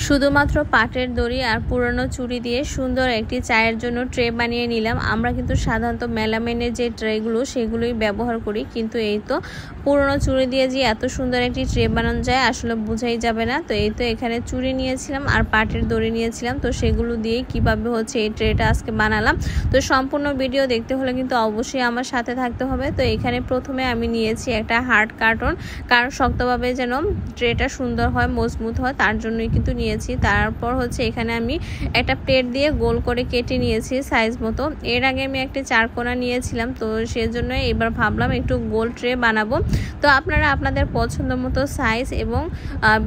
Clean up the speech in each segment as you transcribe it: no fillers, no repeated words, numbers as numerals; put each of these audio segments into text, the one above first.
শুধুমাত্র পাটের দড়ি আর পুরানো চুড়ি দিয়ে সুন্দর একটি চায়ের জন্য ট্রে বানিয়ে নিলাম। আমরা কিন্তু সাধারণত মেলামাইনের যে ট্রেগুলো সেগুলোই ব্যবহার করি, কিন্তু এই তো পুরনো চুড়ি দিয়ে যে এত সুন্দর একটি ট্রে বানানো যায় আসলে বোঝাই যাবে না। তো এই তো এখানে চুড়ি নিয়েছিলাম আর পাটের দড়ি নিয়েছিলাম, তো সেগুলো দিয়ে কিভাবে হচ্ছে এই ট্রেটা আজকে বানালাম। তো সম্পূর্ণ ভিডিও দেখতে হলে কিন্তু অবশ্যই আমার সাথে থাকতে হবে। তো এখানে প্রথমে আমি নিয়েছি একটা হার্ড কার্টন, কারণ শক্তভাবে যেন ট্রেটা সুন্দর হয়, মজবুত হয়, তার জন্যই কিন্তু নিয়েছি। তারপর হচ্ছে এখানে আমি একটা প্লেট দিয়ে গোল করে কেটে নিয়েছি সাইজ মতো। এর আগে আমি একটা চারকোনা নিয়েছিলাম, তো সেজন্য এবার ভাবলাম একটু গোল ট্রে বানাবো। তো আপনারা আপনাদের পছন্দ মতো সাইজ এবং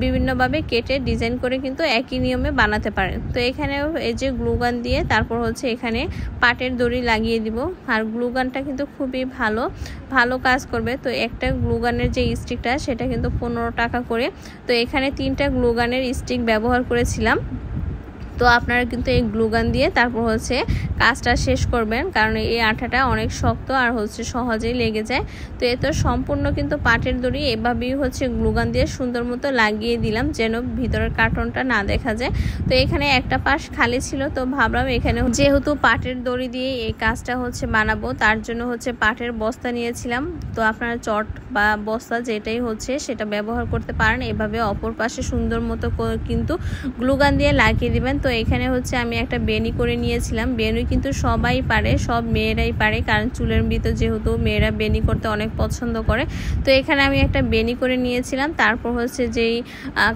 বিভিন্নভাবে কেটে ডিজাইন করে কিন্তু একই নিয়মে বানাতে পারেন। তো এখানে এই যে গ্লুগান দিয়ে তারপর হচ্ছে এখানে পাটের দড়ি লাগিয়ে দিব। আর গ্লুগানটা কিন্তু খুবই ভালো কাজ করবে। তো একটা গ্লুগানের যে স্টিকটা সেটা কিন্তু 15 টাকা করে। তো এখানে 3টা গ্লুগানের স্টিক ব্যবহার করেছিলাম। তো আপনারা কিন্তু এই গ্লুগান দিয়ে তারপর হচ্ছে কাজটা শেষ করবেন, কারণ এই আঠাটা অনেক শক্ত আর হচ্ছে সহজেই লেগে যায়। তো এ তো সম্পূর্ণ কিন্তু পাটের দড়ি এভাবেই হচ্ছে গ্লুগান দিয়ে সুন্দর মতো লাগিয়ে দিলাম, যেন ভিতরের কার্টনটা না দেখা যায়। তো এখানে একটা পাশ খালি ছিল, তো ভাবলাম এখানে যেহেতু পাটের দড়ি দিয়ে এই কাজটা হচ্ছে বানাবো, তার জন্য হচ্ছে পাটের বস্তা নিয়েছিলাম। তো আপনারা চট বা বস্তা যেটাই হচ্ছে সেটা ব্যবহার করতে পারেন। এভাবে অপর পাশে সুন্দর মতো কিন্তু গ্লুগান দিয়ে লাগিয়ে দিবেন। তো এখানে হচ্ছে আমি একটা বেনি করে নিয়েছিলাম। বেনি কিন্তু সবাই পারে, সব মেয়েরাই পারে, কারণ চুলের ভিতর যেহেতু মেয়েরা বেনি করতে অনেক পছন্দ করে। তো এখানে আমি একটা বেনি করে নিয়েছিলাম। তারপর হচ্ছে যেই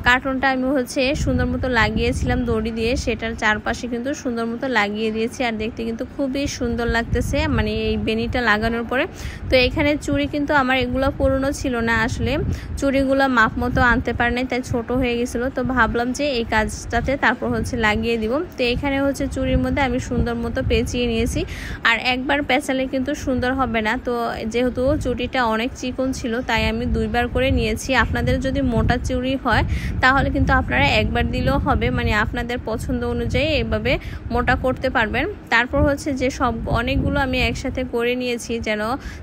কার্টনটা আমি হচ্ছে সুন্দর মতো লাগিয়েছিলাম দড়ি দিয়ে, সেটার চারপাশে কিন্তু সুন্দর মতো লাগিয়ে দিয়েছি। আর দেখতে কিন্তু খুবই সুন্দর লাগতেছে মানে এই বেনিটা লাগানোর পরে। তো এখানে চুড়ি কিন্তু আমার এগুলো পুরনো ছিল না, আসলে চুড়িগুলো মাপ মতো আনতে পারে নাই, তাই ছোট হয়ে গেছিলো। তো ভাবলাম যে এই কাজটাতে তারপর হচ্ছে লাগিয়ে দিব। তো এখানে হচ্ছে চুড়ির মধ্যে আমি সুন্দর মতো পেঁচিয়ে নিয়েছি। আর একবার পেঁচালে কিন্তু সুন্দর হবে না, তো যেহেতু চুড়িটা অনেক চিকন ছিল তাই আমি 2বার করে নিয়েছি। আপনাদের যদি মোটা চুড়ি হয় তাহলে কিন্তু আপনারা একবার দিলেও হবে, মানে আপনাদের পছন্দ অনুযায়ী এভাবে মোটা করতে পারবেন। তারপর হচ্ছে যে অনেকগুলো আমি একসাথে করে নিয়েছি যেন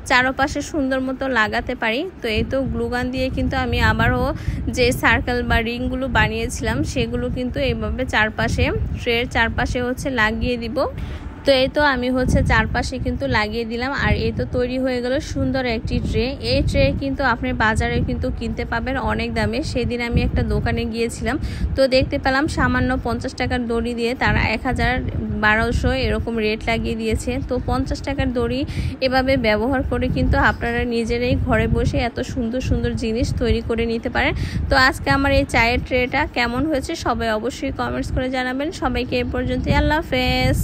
চারপাশে সুন্দর মতো লাগাতে পারি। তো এই তো গ্লুগান দিয়ে কিন্তু আমি আবারও যে সার্কেল বা রিংগুলো বানিয়েছিলাম সেগুলো কিন্তু এইভাবে ট্রের চারপাশে হচ্ছে লাগিয়ে দিব। তো এই তো আমি হচ্ছে চারপাশে কিন্তু লাগিয়ে দিলাম। আর এই তো তৈরি হয়ে গেল সুন্দর একটি ট্রে। এই ট্রে কিন্তু আপনি বাজারে কিন্তু কিনতে পাবেন অনেক দামে। সেদিন আমি একটা দোকানে গিয়েছিলাম, তো দেখতে পেলাম সামান্য 50 টাকার দড়ি দিয়ে তারা 1000-1200 এরকম রেট লাগিয়ে দিয়েছে। তো 50 টাকার দড়ি এভাবে ব্যবহার করে কিন্তু আপনারা নিজেরাই ঘরে বসে এত সুন্দর সুন্দর জিনিস তৈরি করে নিতে পারেন। তো আজকে আমার এই চায়ের ট্রেটা কেমন হয়েছে সবাই অবশ্যই কমেন্টস করে জানাবেন। সবাইকে এ পর্যন্ত আল্লাহ হাফেজ।